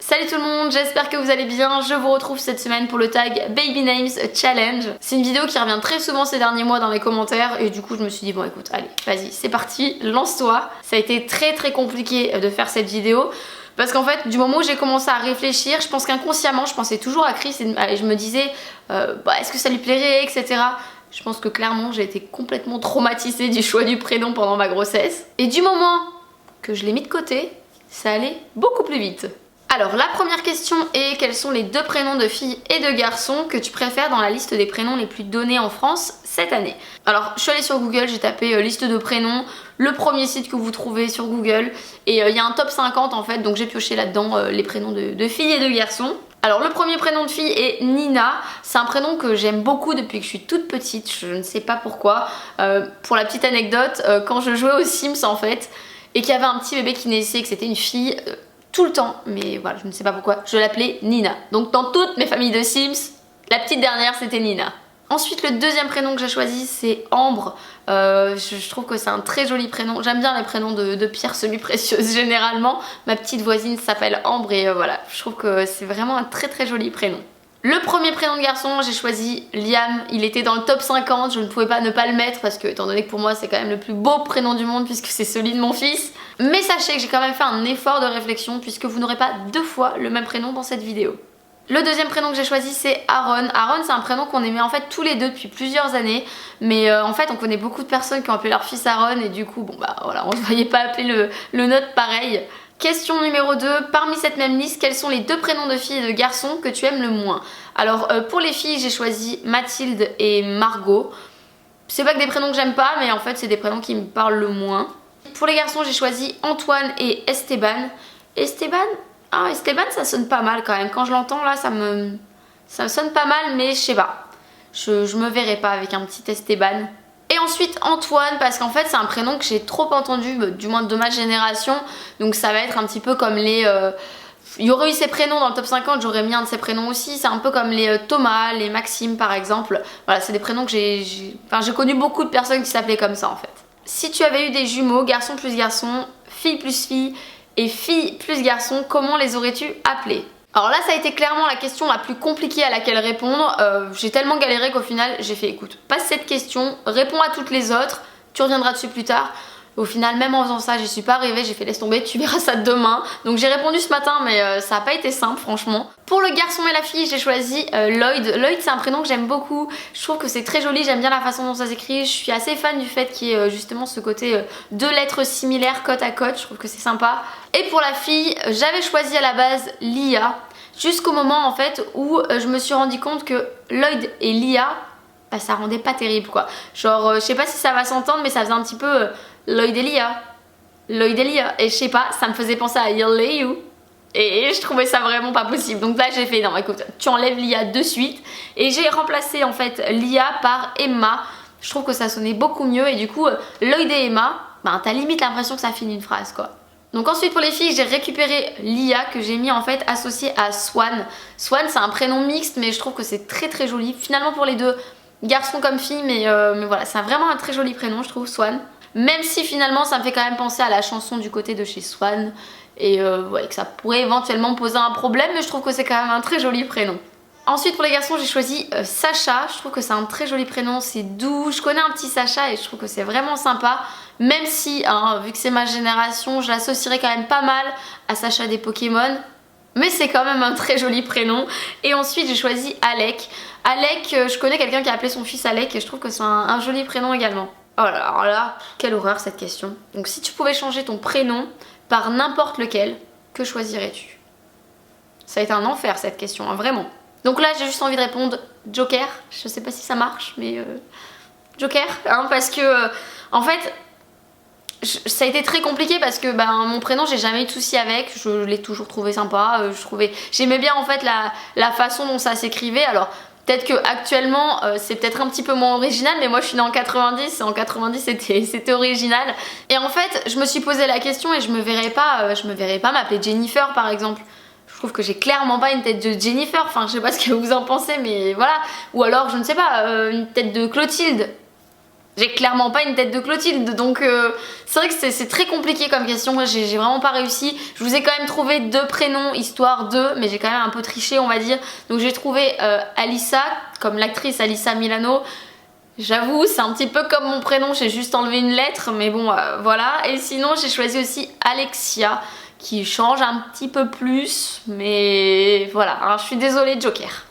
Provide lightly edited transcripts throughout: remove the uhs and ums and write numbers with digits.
Salut tout le monde, j'espère que vous allez bien. Je vous retrouve cette semaine pour le tag Baby Names Challenge. C'est une vidéo qui revient très souvent ces derniers mois dans les commentaires et du coup je me suis dit bon écoute, allez, vas-y, c'est parti, lance-toi. Ça a été très compliqué de faire cette vidéo parce qu'en fait du moment où j'ai commencé à réfléchir, je pense qu'inconsciemment je pensais toujours à Chris et je me disais est-ce que ça lui plairait, etc. Je pense que clairement j'ai été complètement traumatisée du choix du prénom pendant ma grossesse. Et du moment que je l'ai mis de côté, ça allait beaucoup plus vite. Alors la première question est quels sont les deux prénoms de filles et de garçons que tu préfères dans la liste des prénoms les plus donnés en France cette année. Alors je suis allée sur Google, j'ai tapé liste de prénoms, le premier site que vous trouvez sur Google et il y a un top 50 en fait, donc j'ai pioché là-dedans les prénoms de filles et de garçons. Alors le premier prénom de fille est Nina, c'est un prénom que j'aime beaucoup depuis que je suis toute petite, je ne sais pas pourquoi. Pour la petite anecdote, quand je jouais aux Sims en fait et qu'il y avait un petit bébé qui naissait et que c'était une fille, tout le temps, mais voilà, je ne sais pas pourquoi, je l'appelais Nina. Donc dans toutes mes familles de Sims, la petite dernière c'était Nina. Ensuite le deuxième prénom que j'ai choisi c'est Ambre. Je trouve que c'est un très joli prénom. J'aime bien les prénoms de pierres semi-précieuses généralement. Ma petite voisine s'appelle Ambre et voilà, je trouve que c'est vraiment un très joli prénom. Le premier prénom de garçon, j'ai choisi Liam, il était dans le top 50, je ne pouvais pas ne pas le mettre parce que étant donné que pour moi c'est quand même le plus beau prénom du monde puisque c'est celui de mon fils. Mais sachez que j'ai quand même fait un effort de réflexion puisque vous n'aurez pas deux fois le même prénom dans cette vidéo. Le deuxième prénom que j'ai choisi c'est Aaron. Aaron c'est un prénom qu'on aimait en fait tous les deux depuis plusieurs années. Mais en fait on connaît beaucoup de personnes qui ont appelé leur fils Aaron et du coup bon bah voilà, on ne voyait pas appeler le nôtre pareil. Question numéro 2, parmi cette même liste, quels sont les deux prénoms de filles et de garçons que tu aimes le moins? Alors pour les filles j'ai choisi Mathilde et Margot. C'est pas que des prénoms que j'aime pas mais en fait c'est des prénoms qui me parlent le moins. Pour les garçons j'ai choisi Antoine et Esteban. Esteban? Ah Esteban ça sonne pas mal quand même, quand je l'entends là ça me sonne pas mal mais je sais pas. Je me verrais pas avec un petit Esteban. Et ensuite Antoine parce qu'en fait c'est un prénom que j'ai trop entendu, du moins de ma génération, donc ça va être un petit peu comme les... Il y aurait eu ces prénoms dans le top 50, j'aurais mis un de ces prénoms aussi, c'est un peu comme les Thomas, les Maxime par exemple. Voilà, c'est des prénoms que j'ai connu beaucoup de personnes qui s'appelaient comme ça en fait. Si tu avais eu des jumeaux, garçon plus garçon, fille plus fille et fille plus garçon, comment les aurais-tu appelés? Alors là ça a été clairement la question la plus compliquée à laquelle répondre. J'ai tellement galéré qu'au final j'ai fait écoute, passe cette question, réponds à toutes les autres, tu reviendras dessus plus tard. Au final même en faisant ça j'y suis pas arrivée, j'ai fait laisse tomber, tu verras ça demain. Donc j'ai répondu ce matin mais ça a pas été simple franchement. Pour le garçon et la fille j'ai choisi Lloyd. Lloyd c'est un prénom que j'aime beaucoup, je trouve que c'est très joli, j'aime bien la façon dont ça s'écrit. Je suis assez fan du fait qu'il y ait justement ce côté deux lettres similaires côte à côte, je trouve que c'est sympa. Et pour la fille j'avais choisi à la base Lia. Jusqu'au moment en fait où je me suis rendu compte que Lloyd et Lia, bah, ça rendait pas terrible quoi. Genre je sais pas si ça va s'entendre mais ça faisait un petit peu Lloyd et Lia. Lloyd et Lia. Et je sais pas, ça me faisait penser à You. Et je trouvais ça vraiment pas possible. Donc là j'ai fait non écoute, tu enlèves Lia de suite. Et j'ai remplacé en fait Lia par Emma. Je trouve que ça sonnait beaucoup mieux et du coup Lloyd et Emma, bah t'as limite l'impression que ça finit une phrase quoi. Donc ensuite pour les filles j'ai récupéré Lia que j'ai mis en fait associé à Swan. Swan c'est un prénom mixte mais je trouve que c'est très joli. Finalement pour les deux, garçons comme filles mais voilà c'est vraiment un très joli prénom je trouve Swan. Même si finalement ça me fait quand même penser à la chanson du côté de chez Swan. Et ouais que ça pourrait éventuellement poser un problème mais je trouve que c'est quand même un très joli prénom. Ensuite pour les garçons j'ai choisi Sacha, je trouve que c'est un très joli prénom, c'est doux, je connais un petit Sacha et je trouve que c'est vraiment sympa. Même si, hein, vu que c'est ma génération, je l'associerais quand même pas mal à Sacha des Pokémon. Mais c'est quand même un très joli prénom. Et ensuite j'ai choisi Alec. Alec, je connais quelqu'un qui a appelé son fils Alec et je trouve que c'est un joli prénom également. Oh là là, alors là, quelle horreur cette question. Donc si tu pouvais changer ton prénom par n'importe lequel, que choisirais-tu? Ça a été un enfer cette question, hein, vraiment. Donc là j'ai juste envie de répondre Joker. Je sais pas si ça marche mais Joker, hein, parce que en fait ça a été très compliqué parce que mon prénom j'ai jamais eu de soucis avec, je l'ai toujours trouvé sympa, j'aimais bien en fait la façon dont ça s'écrivait. Alors peut-être que actuellement c'est peut-être un petit peu moins original mais moi je suis née en 90 et en 90 c'était original. Et en fait je me suis posé la question et je me verrais pas m'appeler Jennifer par exemple. Je trouve que j'ai clairement pas une tête de Jennifer, enfin je sais pas ce que vous en pensez mais voilà. Ou alors je ne sais pas, une tête de Clotilde. J'ai clairement pas une tête de Clotilde, donc c'est vrai que c'est très compliqué comme question. Moi j'ai vraiment pas réussi. Je vous ai quand même trouvé 2 prénoms, histoire de, mais j'ai quand même un peu triché on va dire. Donc j'ai trouvé Alissa, comme l'actrice Alyssa Milano. J'avoue, c'est un petit peu comme mon prénom, j'ai juste enlevé une lettre, mais bon voilà. Et sinon j'ai choisi aussi Alexia, qui change un petit peu plus, mais voilà. Alors je suis désolée Joker.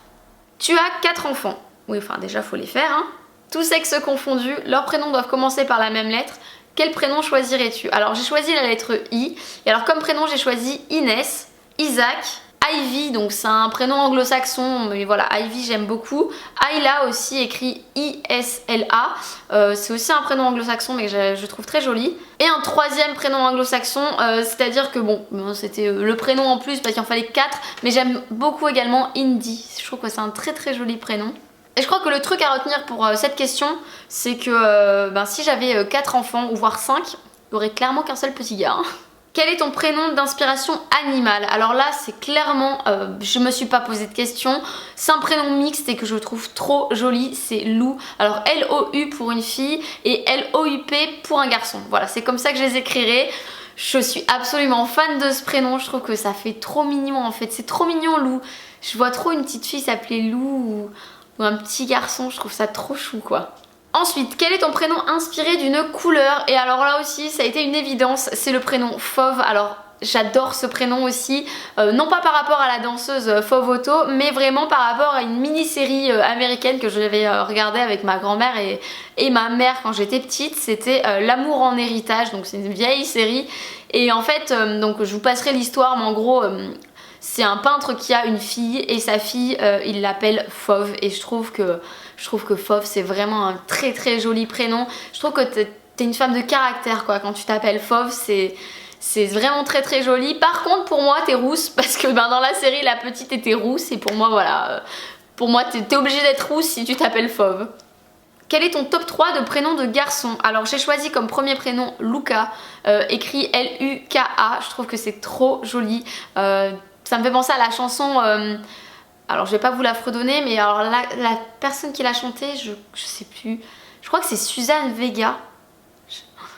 Tu as 4 enfants. Oui, enfin déjà faut les faire hein. Tous sexes confondus, leurs prénoms doivent commencer par la même lettre. Quel prénom choisirais-tu? Alors j'ai choisi la lettre I. Et alors comme prénom j'ai choisi Inès, Isaac, Ivy, donc c'est un prénom anglo-saxon, mais voilà, Ivy j'aime beaucoup. Ayla aussi, écrit I-S-L-A, c'est aussi un prénom anglo-saxon mais que je trouve très joli. Et un 3e prénom anglo-saxon, c'est-à-dire que bon c'était le prénom en plus parce qu'il en fallait 4, mais j'aime beaucoup également Indy. Je trouve que c'est un très très joli prénom. Et je crois que le truc à retenir pour cette question, c'est que si j'avais 4 enfants, ou voire 5, il n'y aurait clairement qu'un seul petit gars. Hein. Quel est ton prénom d'inspiration animale? Alors là, c'est clairement, je me suis pas posé de question. C'est un prénom mixte et que je trouve trop joli, c'est Lou. Alors L-O-U pour une fille et L-O-U-P pour un garçon. Voilà, c'est comme ça que je les écrirai. Je suis absolument fan de ce prénom, je trouve que ça fait trop mignon en fait. C'est trop mignon Lou. Je vois trop une petite fille s'appeler Lou ou un petit garçon, je trouve ça trop chou quoi. Ensuite, quel est ton prénom inspiré d'une couleur? Et alors là aussi, ça a été une évidence, c'est le prénom Fauve. Alors j'adore ce prénom aussi, non pas par rapport à la danseuse Fauve Auto, mais vraiment par rapport à une mini-série américaine que j'avais regardée avec ma grand-mère et ma mère quand j'étais petite. C'était L'amour en héritage, donc c'est une vieille série. Et en fait, donc je vous passerai l'histoire, mais en gros... c'est un peintre qui a une fille et sa fille il l'appelle Fauve et je trouve que Fauve c'est vraiment un très très joli prénom. Je trouve que t'es une femme de caractère quoi quand tu t'appelles Fauve, c'est vraiment très très joli. Par contre pour moi t'es rousse parce que dans la série la petite était rousse et pour moi voilà, pour moi t'es obligée d'être rousse si tu t'appelles Fauve. Quel est ton top 3 de prénoms de garçons? Alors j'ai choisi comme premier prénom Luca, écrit L-U-K-A, je trouve que c'est trop joli. Ça me fait penser à la chanson, alors je vais pas vous la fredonner, mais alors la personne qui l'a chantée, je sais plus, je crois que c'est Suzanne Vega.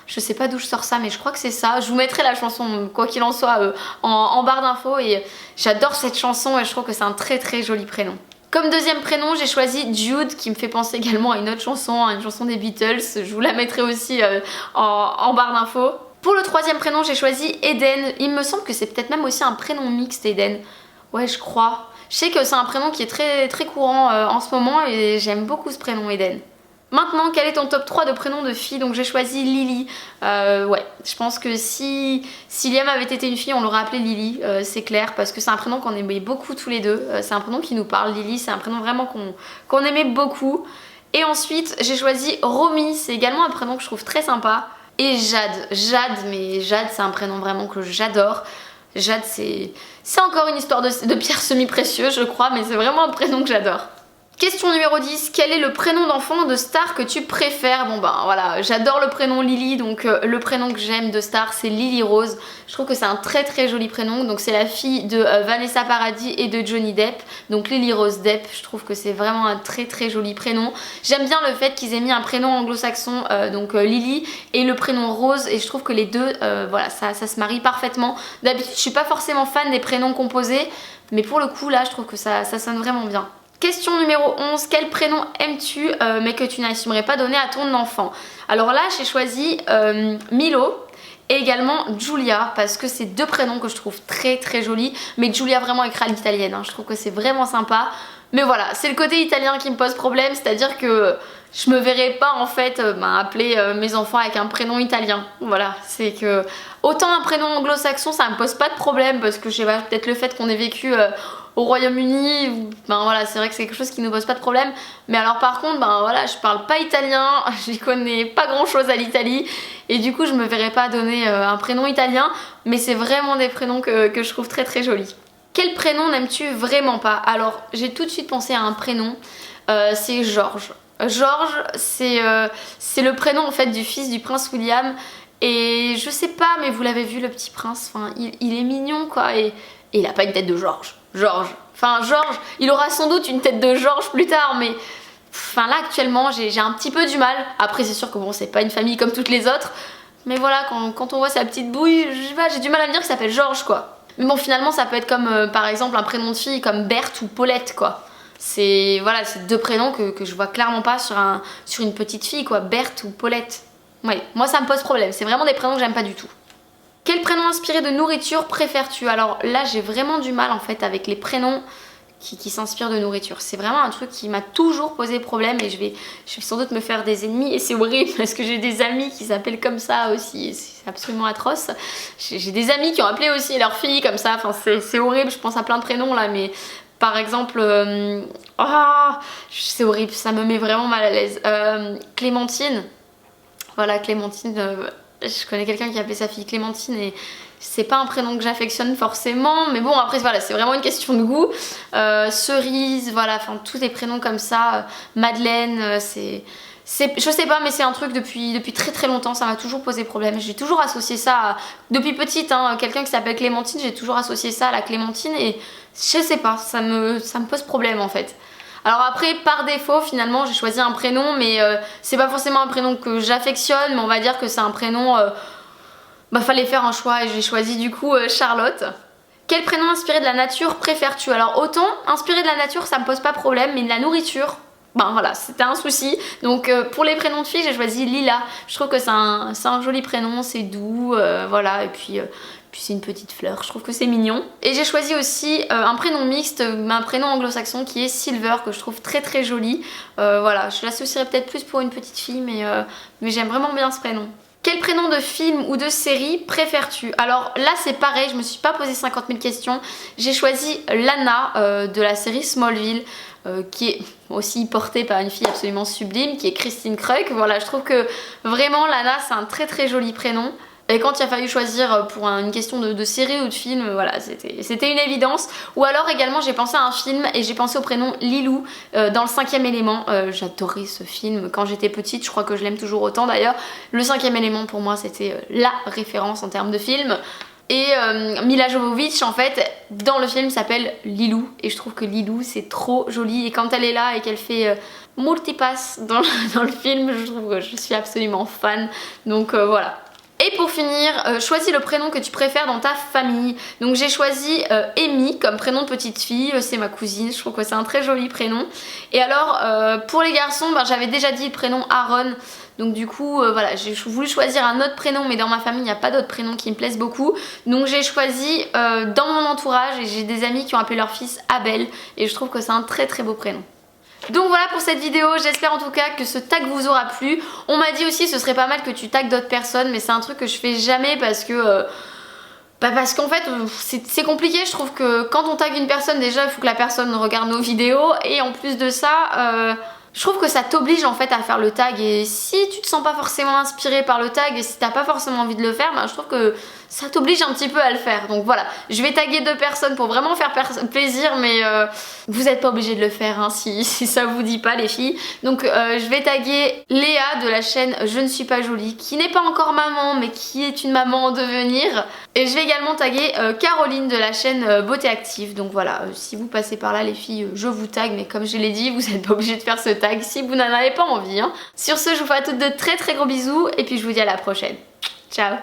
Je sais pas d'où je sors ça, mais je crois que c'est ça. Je vous mettrai la chanson, quoi qu'il en soit, en barre d'infos. Et j'adore cette chanson et je trouve que c'est un très très joli prénom. Comme deuxième prénom, j'ai choisi Jude, qui me fait penser également à une autre chanson, à une chanson des Beatles. Je vous la mettrai aussi en barre d'infos. Pour le troisième prénom, j'ai choisi Eden. Il me semble que c'est peut-être même aussi un prénom mixte, Eden. Ouais, je crois. Je sais que c'est un prénom qui est très, très courant en ce moment et j'aime beaucoup ce prénom, Eden. Maintenant, quel est ton top 3 de prénoms de filles? Donc j'ai choisi Lily. Ouais, je pense que si Liam avait été une fille, on l'aurait appelée Lily, c'est clair, parce que c'est un prénom qu'on aimait beaucoup tous les deux. C'est un prénom qui nous parle, Lily, c'est un prénom vraiment qu'on aimait beaucoup. Et ensuite, j'ai choisi Romy, c'est également un prénom que je trouve très sympa. Et Jade, mais Jade c'est un prénom vraiment que j'adore. Jade c'est encore une histoire de pierre semi-précieuse je crois, mais c'est vraiment un prénom que j'adore. Question numéro 10, quel est le prénom d'enfant de star que tu préfères? Bon ben voilà, j'adore le prénom Lily, donc le prénom que j'aime de star c'est Lily Rose. Je trouve que c'est un très très joli prénom, donc c'est la fille de Vanessa Paradis et de Johnny Depp, donc Lily Rose Depp. Je trouve que c'est vraiment un très très joli prénom. J'aime bien le fait qu'ils aient mis un prénom anglo-saxon, donc Lily, et le prénom Rose, et je trouve que les deux, voilà, ça se marie parfaitement. D'habitude je suis pas forcément fan des prénoms composés, mais pour le coup là je trouve que ça sonne vraiment bien. Question numéro 11, quel prénom aimes-tu mais que tu n'assumerais pas donner à ton enfant? Alors là j'ai choisi Milo et également Giulia parce que c'est deux prénoms que je trouve très très jolis, mais Giulia vraiment écrit à l'italienne, hein. Je trouve que c'est vraiment sympa. Mais voilà, c'est le côté italien qui me pose problème, c'est-à-dire que je me verrais pas en fait appeler mes enfants avec un prénom italien. Voilà, c'est que autant un prénom anglo-saxon ça me pose pas de problème parce que je sais pas, peut-être le fait qu'on ait vécu au Royaume-Uni, ben voilà, c'est vrai que c'est quelque chose qui nous pose pas de problème. Mais alors par contre, ben voilà, je parle pas italien, j'y connais pas grand chose à l'Italie et du coup je me verrais pas donner un prénom italien, mais c'est vraiment des prénoms que je trouve très très jolis. Quel prénom n'aimes-tu vraiment pas? Alors j'ai tout de suite pensé à un prénom, c'est George. George c'est le prénom en fait du fils du prince William et je sais pas mais vous l'avez vu le petit prince, enfin il est mignon quoi et il a pas une tête de George. Enfin George, il aura sans doute une tête de George plus tard mais Enfin là actuellement j'ai un petit peu du mal. Après c'est sûr que bon, c'est pas une famille comme toutes les autres. Mais voilà, quand on voit sa petite bouille, je sais pas, j'ai du mal à me dire que ça s'appelle Georges quoi. Mais bon, finalement ça peut être comme par exemple un prénom de fille comme Berthe ou Paulette quoi. C'est voilà, c'est deux prénoms que je vois clairement pas sur une petite fille quoi, Berthe ou Paulette. Ouais, moi ça me pose problème, c'est vraiment des prénoms que j'aime pas du tout. Quel prénom inspiré de nourriture préfères-tu? Alors là j'ai vraiment du mal en fait avec les prénoms qui s'inspirent de nourriture. C'est vraiment un truc qui m'a toujours posé problème et je vais sans doute me faire des ennemis et c'est horrible parce que j'ai des amis qui s'appellent comme ça aussi et c'est absolument atroce. J'ai des amis qui ont appelé aussi leur fille comme ça, enfin c'est horrible, je pense à plein de prénoms là mais par exemple, c'est horrible, ça me met vraiment mal à l'aise. Clémentine, voilà Clémentine, je connais quelqu'un qui appelait sa fille Clémentine et c'est pas un prénom que j'affectionne forcément, mais bon après voilà, c'est vraiment une question de goût. Cerise, voilà, enfin tous les prénoms comme ça, Madeleine, je sais pas mais c'est un truc depuis très très longtemps, ça m'a toujours posé problème. J'ai toujours associé ça à, depuis petite, hein, quelqu'un qui s'appelle Clémentine, j'ai toujours associé ça à la Clémentine et je sais pas, ça me pose problème en fait. Alors après par défaut finalement j'ai choisi un prénom mais c'est pas forcément un prénom que j'affectionne mais on va dire que c'est un prénom, fallait faire un choix et j'ai choisi du coup Charlotte. Quel prénom inspiré de la nature préfères-tu? Alors autant inspiré de la nature ça me pose pas problème mais de la nourriture, ben voilà, c'était un souci. Donc pour les prénoms de filles, j'ai choisi Lila. Je trouve que c'est un joli prénom, c'est doux, voilà. Et puis c'est une petite fleur, je trouve que c'est mignon. Et j'ai choisi aussi un prénom mixte, un prénom anglo-saxon qui est Silver, que je trouve très très joli. Voilà, je l'associerais peut-être plus pour une petite fille, mais j'aime vraiment bien ce prénom. Quel prénom de film ou de série préfères-tu? Alors là c'est pareil, je me suis pas posé 50 000 questions. J'ai choisi Lana de la série Smallville. Qui est aussi portée par une fille absolument sublime qui est Christine Krug. Voilà, je trouve que vraiment Lana c'est un très très joli prénom. Et quand il a fallu choisir pour une question de série ou de film, voilà, c'était une évidence. Ou alors également j'ai pensé à un film et j'ai pensé au prénom Lilou dans le 5e élément. J'adorais ce film quand j'étais petite, je crois que je l'aime toujours autant d'ailleurs. Le 5e élément pour moi c'était la référence en termes de film. Et Mila Jovovich en fait dans le film s'appelle Lilou et je trouve que Lilou c'est trop joli et quand elle est là et qu'elle fait multipass dans le film, je trouve que je suis absolument fan, donc voilà. Et pour finir, choisis le prénom que tu préfères dans ta famille. Donc j'ai choisi Amy comme prénom de petite fille, c'est ma cousine, je trouve que c'est un très joli prénom. Et alors pour les garçons, j'avais déjà dit le prénom Aaron. Donc du coup voilà, j'ai voulu choisir un autre prénom mais dans ma famille il n'y a pas d'autres prénoms qui me plaisent beaucoup. Donc j'ai choisi dans mon entourage et j'ai des amis qui ont appelé leur fils Abel et je trouve que c'est un très très beau prénom. Donc voilà pour cette vidéo, j'espère en tout cas que ce tag vous aura plu. On m'a dit aussi ce serait pas mal que tu tagues d'autres personnes mais c'est un truc que je fais jamais parce que... parce qu'en fait c'est compliqué, je trouve que quand on tag une personne déjà il faut que la personne regarde nos vidéos et en plus de ça... je trouve que ça t'oblige en fait à faire le tag et si tu te sens pas forcément inspiré par le tag et si t'as pas forcément envie de le faire, je trouve que ça t'oblige un petit peu à le faire. Donc voilà, je vais taguer 2 personnes pour vraiment faire plaisir mais vous n'êtes pas obligé de le faire hein, si ça vous dit pas les filles. Donc je vais taguer Léa de la chaîne Je ne suis pas jolie qui n'est pas encore maman mais qui est une maman en devenir. Et je vais également taguer Caroline de la chaîne Beauté Active. Donc voilà, si vous passez par là les filles, je vous tag mais comme je l'ai dit, vous n'êtes pas obligé de faire ce tag si vous n'en avez pas envie. Hein. Sur ce, je vous fais à toutes de très très gros bisous et puis je vous dis à la prochaine. Ciao.